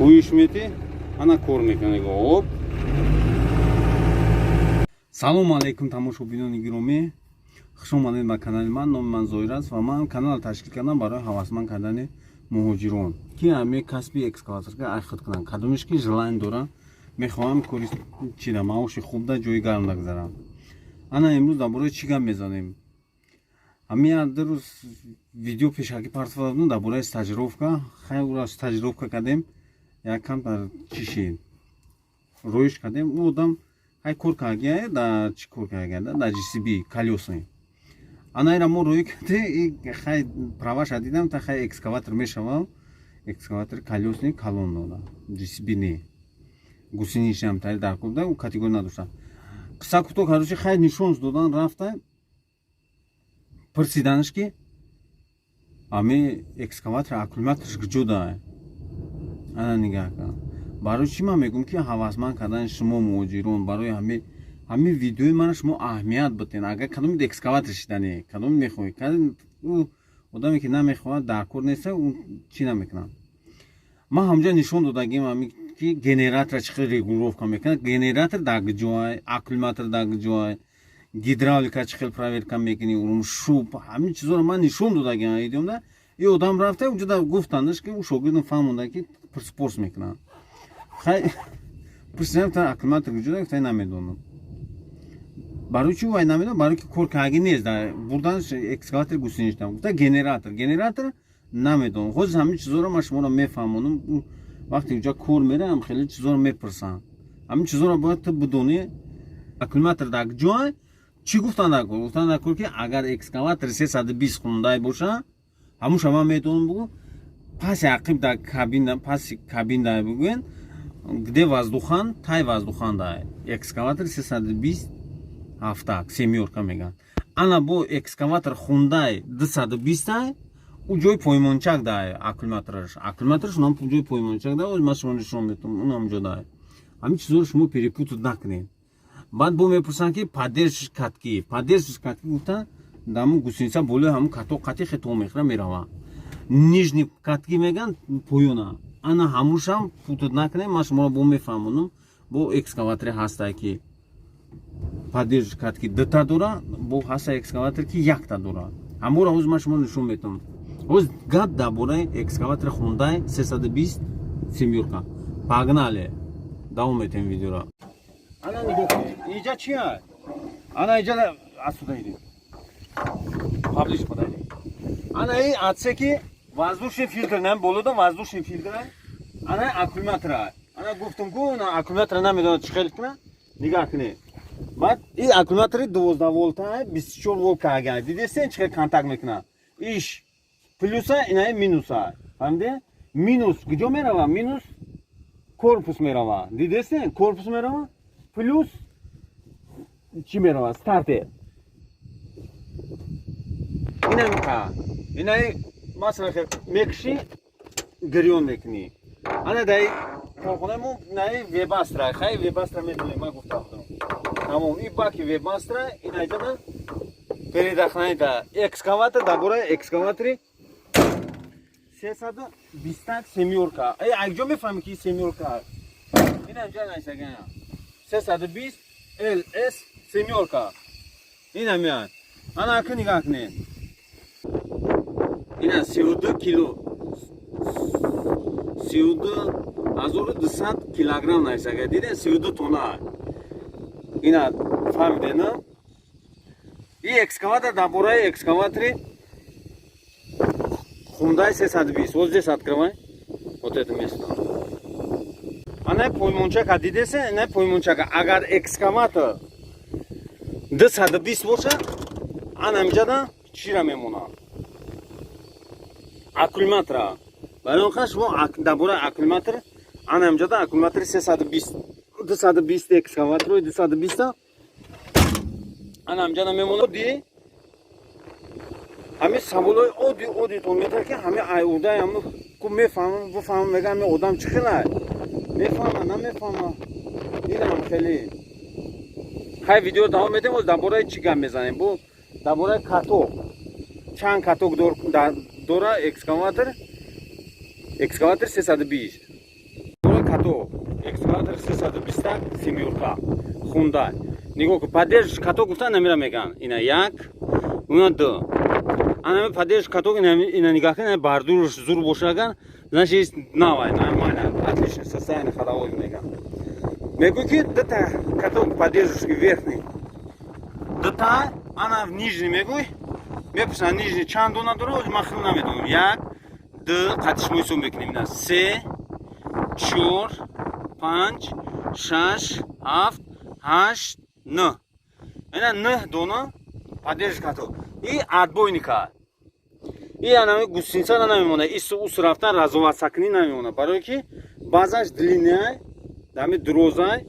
Uyuşmeti ana kor mekane hop. Салом алейкум тамошобинони гиромӣ. Хуш омадед ба канали ман. Номи ман Зоир аст ва ман канал ташкил кардам барои ҳавасманд кардани муҳоҷирон, ки ҳамаи касби экскаваторга айход кунанд. Кадомеш ки желание дора, мехоҳам кори чида маоши хуб да ҷои гарм да гузарам. Ана имрӯз дар бораи чӣ гап мезанем? Ҳамин як рӯз видео пешакӣ партоф додам дар бораи стажировка. Хайр стажировка кардем, якам дар чиши роиш кардем. У одам хай кор каргия да чӣ кор каргия да JCB колёсаи. Анаира мо рӯй карде хай праваша дидам та хай экскаватор мешавам. Экскаватор колёсни калон дода. JCB не. Гусеничам тари дар курда у категория надошта. Қисса кӯтоҳ карочи хай нишонш додан рафта. Пурсиданаш ки ами экскаватор аккумуляторш куҷода. Ана нигаҳ кардам. Барои чӣ ман мегӯям ки ҳавасманд кардани шумо муҳоҷирон барои ҳамин видеои мана шумо аҳамият батен. Агар кадоми экскаватор шидане, кадоми мехоҳед, у одаме ки намехоҳад дар кор неста, у чӣ намекунад. Ман ҳамҷа нишон додагим ки генератор чӣ хел регулировка мекунад. Генератор дар ҷой, аккумулятор дар ҷой, гидравлика чӣ хел проверка мекунӣ, урум шуб, ҳамин чизоро ман нишон додагим видеомда. И одам рафта уҷуда гуфтандаш ки у шогирдам фаҳмонда ки спорс мекунад. Хай пурсидам та аккумулятор куҷода гуфта намедонам. Барои чӣ вай намедонам? Барои ки кор карги нест дар бурданаш экскаватор гусеништам. Гуфта генератор намедонам. Ҳозир ҳамин чизоро ман шуморо мефаҳмонам. Вақте уҷа кор мерам хеле чизоро мепурсам. Ҳамин чизоро бояд ту бидонӣ. Аккумулятор дар ҷой чӣ гуфтан дар кор? Гуфтан дар кор ки агар экскаватор 320 хундай боша, ҳамуша ман метавонам бугӯ паси ақиб дар кабина, паси кабин дар бугӯен где воздухан, тай воздухан дар экскаватор 320 ҳафтак, семёрка меган. Ана бо экскаватор хундай 220 тай, у ҷои поймончак дар аккумулятораш. Аккумулятораш нам ҷои поймончак дар, ман шумо нишон метавонам, онам ҷо дар. Ҳамин чизоро шумо перепутат накунед. Баъд бо мепурсанд ки поддержка катки гуфтан даму гусеница болои ҳамун каток кати хето мехра мерава. Нижни катки меган поёна. Ана ҳамушам путат накунед. Ман шуморо бо мефаҳмонам. Бо экскаватори ҳастай ки поддержка катки 2 та дора, бо ҳастай экскаватор ки 1 та дора. Ҳамуро ҳозир ман шуморо нишон метавонам. Ҳозир гап дар бораи экскаватори Hyundai 320 семёрка. Погнали. Давом метем видеоро. Ана нигоҳ кунед. Инҷа чи аст? Ана инҷа асуда идем. Паблиш подайдем. Ана ин отсеки воздушный фильтр, нам болода воздушный фильтр. Ана аккумулятор. Ана гуфтам ана аккумулятор намедонад чӣ хел кунад. Нигоҳ кунед. Баъд ин аккумулятори 12 волта 24 волт карган. Дидесен чӣ хел контакт мекунад. Иш плюса, ина минуса. Фаҳмиде? Минус куҷо мерава? Минус корпус мерава. Дидесен корпус мерава? Плюс чӣ мерава? Старте. Ина мека. Ина масалан мекши гирён мекунӣ. Ана дай корхонамо наи вебастра. Хай вебастра медонем, ман гуфта будам. Тамом ин баки вебастра, ина иҷада передохранитель экскаватор дар бораи экскаватори 320 семёрка. Якҷо мефаҳмӣ ки семёрка аст. Ина инҷа нависаган 320 LS семёрка. Ина меяд. Ана ака нигоҳ кунед. Ина 32 кило 3200 килограмм нависаган. Диден 32 тонна. Ина фаҳмидед на? И экскаватор дар бораи экскаватори Hyundai 320. Вот здесь открывай. Вот это место. Ана поймончака дидесен, ана поймончака. Агар экскаватор 220 боша, ана инҷада чира мемонад. Аккумулятора. Барои он шумо дар бораи аккумулятор, ана инҷада аккумулятори 220 экскаватори 220. Ана инҷада мемонад. ҳамин саволҳои оддитон метавад ки ҳамин айудаи ҳамн ку мефаҳмам буфаҳмам мегӯям ин одам чӣ хел аст? Мефаҳма, намефаҳма. Инам хеле. Хай видео давом медем, дар бораи чӣ гап мезанем? Бо дар бораи каток. Чанд каток дора экскаватор 320. каток. Экскаватор 320 семерка. Hyundai. Нигоҳ кун, поддержка каток гуфта намера меган. Ина як, уна ду. Ана поддержка каток ина нигоҳ кун, бардурш зур бошаган, значит навай, нормально. Отлично, состояние ходовой меган. Мегӯ ки дута каток поддержки верхний. Дута, ана в нижний мегӯй. Мепурсам нижний чанд дона дорад, ман хел намедонам. Як, ду, қатишмо ҳисоб мекунем. Ина 3, 4, 5, 6, 7, 8, 9. Ина 9 дона поддержка каток. И отбойника. И ана гусеница намемона. И ус рафтан разоват сакни намемона. Барои ки баъзаш длинная, дами дрозай.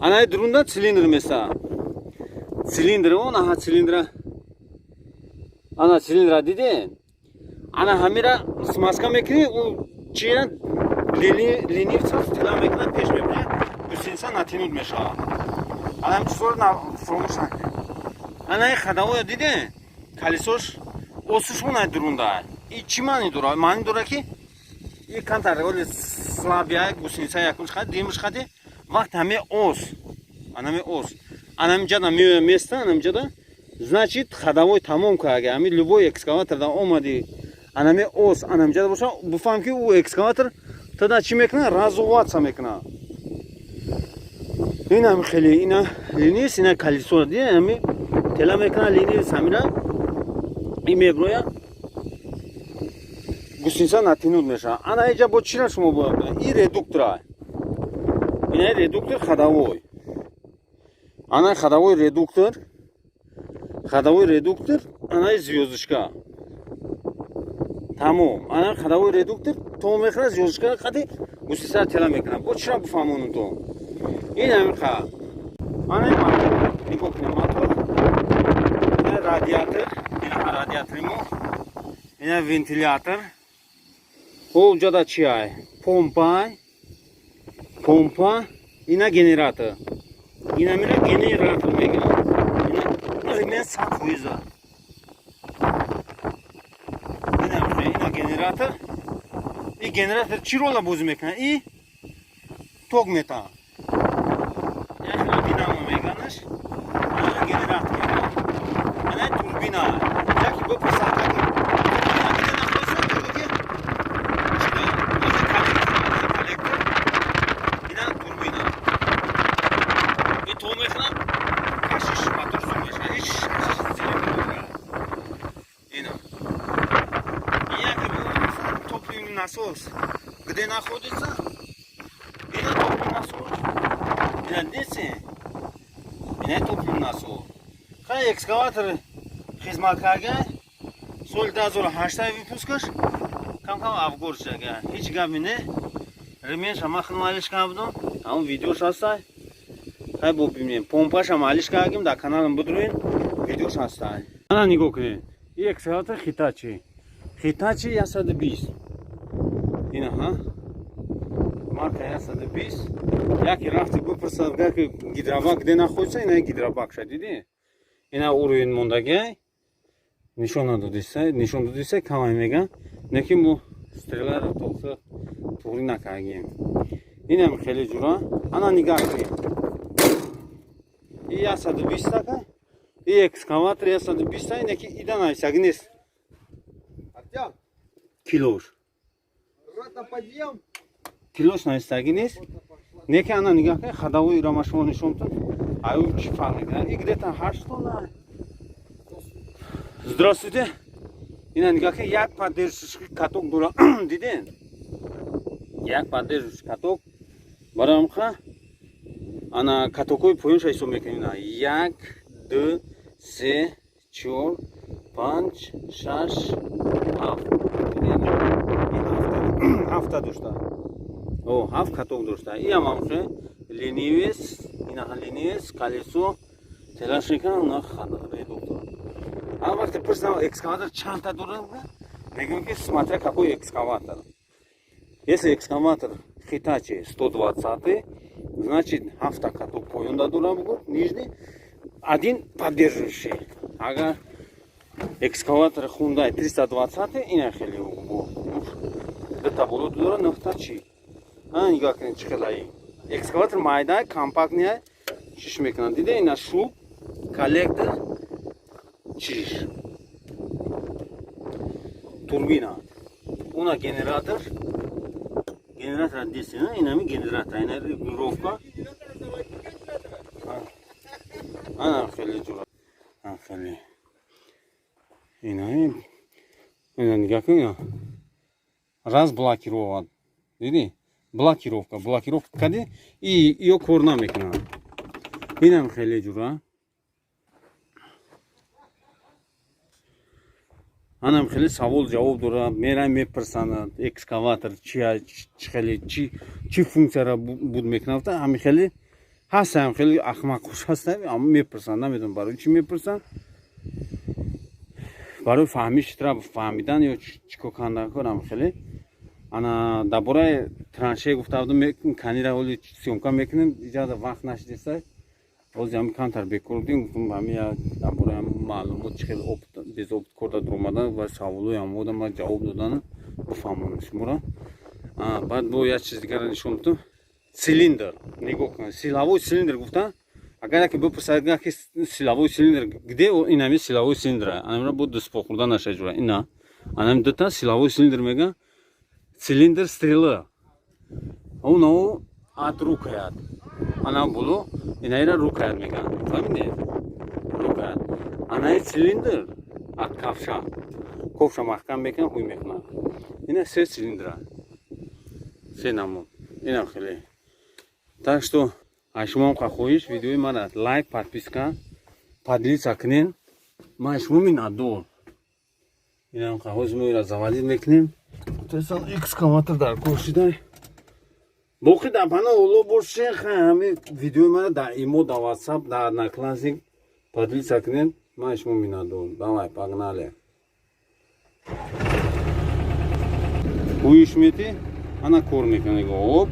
Ана друнда цилиндр меса. Цилиндр он, аха цилиндра. Ана цилиндра диде. Ана ҳамира смазка мекунӣ, у чия ленивца тила мекунад, пеш мебурад, гусеница натинуд мешавад. Ана ҳамчизор фромӯш накунед. Ана ходовое диде, колесош осушона друнда. И чӣ маъни дорад? Маъни дорад ки и кантар оли слабия гусеница якум шахад, дим шахади вақт ҳаме ос. Анаме ос. Анамҷада меоя места, анамҷада значит ходовой тамом карда. Ами любой экскаватор да омади анаме ос, анамҷада боша, буфам ки у экскаватор тада чӣ мекуна? Разуватса мекуна. Ин ами хеле, ина линиес, ина колесо ди, ами тела мекуна линиес амира. И меброя гусеница натинуд меша. Ана эҷа бо чира шумо бояд? И редуктора. Ина редуктор ходовой. Ана ходовой редуктор. Ходовой редуктор, ана звездочка. Тамом. Ана ходовой редуктор, то мехра звездочка хади гусеница тела мекуна. Бо чира буфамонум то. Ин амиқа. Ана мотор, нигоҳ кунед мотор. Ина радиатор, ина радиатори мо. Ина вентилятор. Хоб ҷода чи ай? Помпа. Помпа. Ина генератор. Ина мира генератор мегӯяд. Ина садфоиза. Ина генератор. И генератор чӣ рола бозӣ мекунад? И ток метавад. Яшла динамо меганаш. Ана генератор мегӯяд. Ана турбина. Яки бипурсад ки насос, где находится, это топливный насос, это десен, это топливный насос. Хай экскаватор хизмат карда, соли 2008 выпускаш, кам-кам авгор шага, ҳеҷ габи не, ремешам ман хидматиш кардам, ҳамон видеош ҳастай, хай бо бибинем, помпашам ҳалиш кардем, дар каналам бидурен, видеош ҳастай. Ана нигоҳ кунед, ин экскаватор Hitachi, Hitachi 120. Ина ҳа марка 120. Яке рафти бипурсад ки гидробак где находится, ина гидробак шад диди. Ина уровень мондаги нишон додиса камай меган. Неки мо стреларо тоқса туғри накардем. Инам хеле ҷура. Ана нигоҳ кунед. И 120 така. И экскаватор 120 ина ки ида нависаги нест. Килош. Килош навистаги нест. Неки ана нигоҳ кунед, ходовой ира ма шумо нишонтон. Аю чӣ фарқ мекунад? И где-то 8 тонна. Здравствуйте. Ина нигоҳ кунед, як поддержки каток дора. Диден? Як поддержки каток. Барамха. Ана катокои поёнша ҳисоб мекунем. 1, 2, 3, 4, 5, 6, 7. Ҳафта дошта. О, 7 каток дошта. И ҳамамше ленивес, инаҳа ленивес, колесо, телашника, на редуктор. Ҳар вақте пурсидам экскаватор чандта дорад? Мегӯям ки смотря какой экскаватор. Если экскаватор Hitachi 120, значит 7 каток поёнда дорад буд, нижний, один поддерживающий. Агар экскаватор Hyundai 320, ина хеле бо. Где-то было дора 9 чи. ана нигоҳ кунед чӣ хелаи экскаватор майда компактния чиш мекунад дида ина шуб коллектор чиш турбина уна генератор десина инами генератор ина регулировка ана хеле ҷура хеле инами ина нигоҳ кун ина разблокирован диди блокировка кади иё кор намекунад инам хеле ҷура анам хеле савол ҷавоб дора мерам мепурсанд экскаватор чӣ функсияра буд мекунад ҳами хеле ҳастам хеле ахмақош ҳастам аммо мепурсанд намедонам барои чӣ мепурсанд барои фаҳмишра фаҳмидан ё чӣ кор кардан корам хеле ана дар бораи траншея гуфта будам канира оли сёмка мекунем иҷоза вақт нашидеса бози ҳами камтар бекор будем гуфтам ҳами дар бораи маълумот чӣ хел без опит кор дар омадан ва саволои ҳамодам ва ҷавоб додан бифаҳмонам шуморо баъд бо як чиз дигара нишон додам силиндр нигоҳ кунед силовой силиндр гуфта агар яке бипурсад яке силовой силиндр где инами силовой силиндр анамра бо дустпо хӯрда нашад ҷура ина анами дута силовой силиндр мега цилиндр стрела оно отрукает она було инаира рукает меган фаҳмидед рукает анаи цилиндр от ковша маҳкам мекунад ҳуй мекунад ина се цилиндра се намуд инам хеле так что аз шумоам хоҳиш видеои мана лайк подписка поделиться кунед ман шумо минатдор инам хоҳоз моира заводид мекунем тосан экскаватор дар кор шидай боқи дар пана оло боше ҳами видеои мана дар имо дар ватсап дар одноклассник поделиться кунед ман шумо минатдор давай погнали ҳуиш мети ана кор мекунад об